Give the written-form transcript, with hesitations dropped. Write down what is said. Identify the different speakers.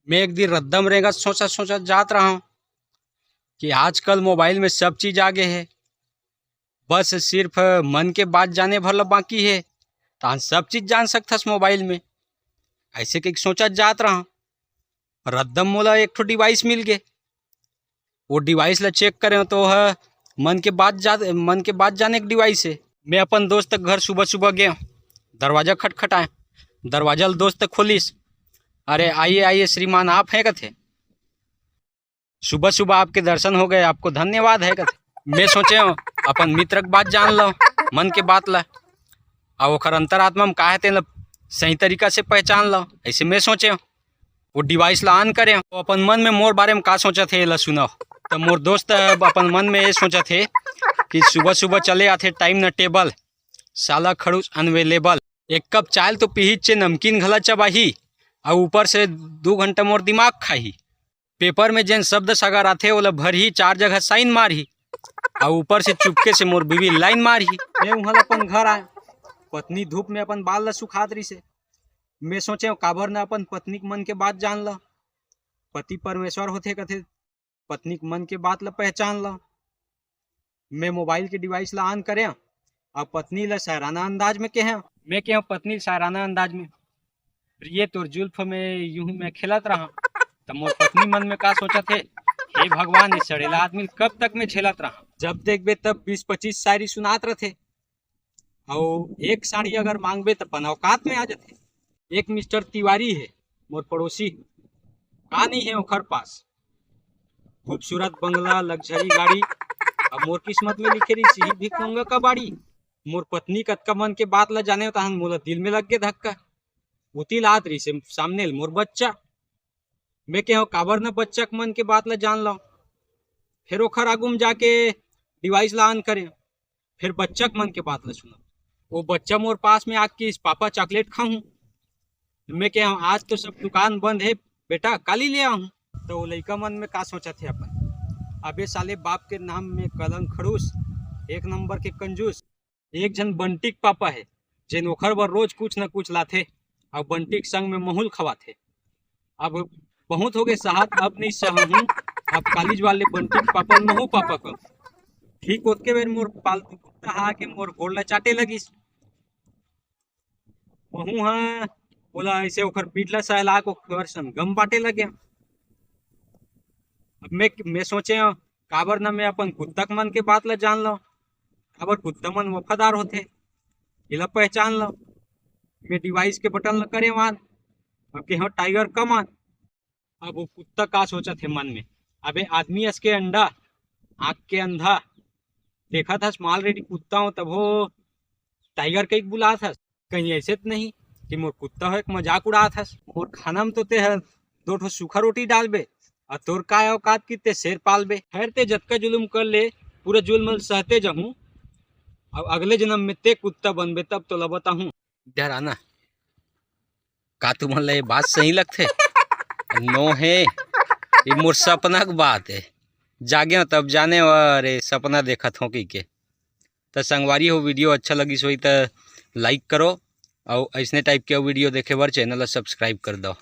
Speaker 1: मैं एक दिन रद्दम रहेगा सोचा सोचा जात रहा हूँ कि आजकल मोबाइल में सब चीज़ आगे है, बस सिर्फ मन के बात जाने भर ला बाकी है। तो सब चीज़ जान सकथस मोबाइल में। ऐसे कि सोचा जात रहा रद्दम मोला एक ठो डिवाइस मिल गए। वो डिवाइस ला चेक करें तो है मन के बात जाने के डिवाइस है। मैं अपन दोस्त तक घर सुबह सुबह गया, दरवाज़ा खटखटाए, दरवाज़ा दोस्त तक खोलिस। अरे आइए आइए श्रीमान, आप हैं कथे? सुबह सुबह आपके दर्शन हो गए, आपको धन्यवाद है कथे। मैं सोचे अपन मित्र की बात जान लो, मन के बात ला, और ओखर अंतरात्मा में का है तेन सही तरीका से पहचान लो। ऐसे मैं सोचे वो डिवाइस ला ऑन करें तो अपन मन में मोर बारे में का सोचा थे ला सुनो। तो मोर दोस्त अपन मन में ये सोचा थे कि सुबह सुबह चले आते टाइम न टेबल, साला खड़ूस अनवेलेबल। एक कप चाय तो पीही चे, नमकीन घला चबाही, और ऊपर से 2 घंटा मोर दिमाग खाही। पेपर में जैन शब्द सगार आथे ओला भरही, 4 जगह साइन मारही, और ऊपर से चुपके से मोर बीवी लाइन मारही। मैं वहाँ अपन घर आए, पत्नी धूप में अपन बाल ला सुखात रही से। मैं सोचे काबर न अपन पत्नी के मन के बात जान ला। पति परमेश्वर होते कथे, पत्नी के मन के बात ला पहचान ला। मैं मोबाइल के डिवाइस ला ऑन करें और पत्नी ला शायराना अंदाज में कहें। मैं कह पत्नी शायराना अंदाज में, प्रिय तोर जुल्फ में यूं मैं खिलत रहा। तो मोर पत्नी मन में का सोचा थे, हे भगवान ये सड़ेला आदमी कब तक मैं झेलत रहा। जब देखबे तब 20-25 शायरी सुनात रहे, और एक साड़ी अगर मांगबे तो अपन औकात में आ जाते। एक मिस्टर तिवारी है मोर पड़ोसी, का नहीं है ओखर पास खूबसूरत बंगला, लग्जरी गाड़ी, अब मोर किस्मत में लिखे रही सी भी कहूंगा का बाड़ी। मोर पत्नी कतका मन के बात ला जाने तहन मोला दिल में लग गए धक्का। उती लात रही से सामने मोर बच्चा। मैं कहो काबर न बच्चा के मन के बात ला जान लो। फिर ओखर आगू में जाके डिवाइस ला ऑन करे, फिर बच्चा के मन के बात ला सुनो। वो बच्चा मोर पास में आके इस पापा चॉकलेट खाऊं। मैं कह आज तो सब दुकान बंद है बेटा, काली ले आऊं। तो वो लड़का मन में का सोचा थे अपन, अबे साले बाप के नाम में कलंक खड़ूस, 1 नंबर के कंजूस। एक जन बंटी के पापा है जिन ओखर बर रोज कुछ न कुछ लाथे, और बंटी के संग में महूल खवाथे। अब बहुत हो गए साहब, अब नहीं सहूं। अब कॉलेज वाले बंटी के पापा महू पापा को ठीक होते बेर मोर पालतू कुत्ता हा के मोर गोड़ ला चाटे लगिस। महू हाँ बोला ऐसे ओखर पीटला सहला को सन गम बाटे लगे। अब मैं सोचे काबर ना मैं अपन कुत्ता के मन के बात ला जान लो। काबर कुत्ता मन वफादार होते, इला पहचान लो। मैं डिवाइस के बटन ला करे मान, अब के हाँ टाइगर कमान। अब वो कुत्ता का सोचा थे मन में, अबे आदमी इसके अंडा आँख के अंधा, देखा था स्मॉल रेडी कुत्ता हो तब हो टाइगर कहीं बुला था। कहीं ऐसे तो नहीं कि मोर कुत्ता हो एक मजाक उड़ा था। मोर खाना में तो ते 2 ठो सूखा रोटी डालबे, और तोर का औकात की ते शेर पालबे। खैर ते जतका जुलुम कर ले पूरा जुल्म सहते जाऊं, अब अगले जन्म में ते कुत्ता बनबे तब तो ला बताऊं। डराना का तुम्हारा ये बात सही लगते नो है, ये मोर सपना की बात है। जागे तब जाने अरे सपना देखा थो की के। तो संगवारी हो वीडियो अच्छा लगी सोई तो लाइक करो, और ऐसने टाइप के वीडियो देखे बर चैनल सब्सक्राइब कर दो।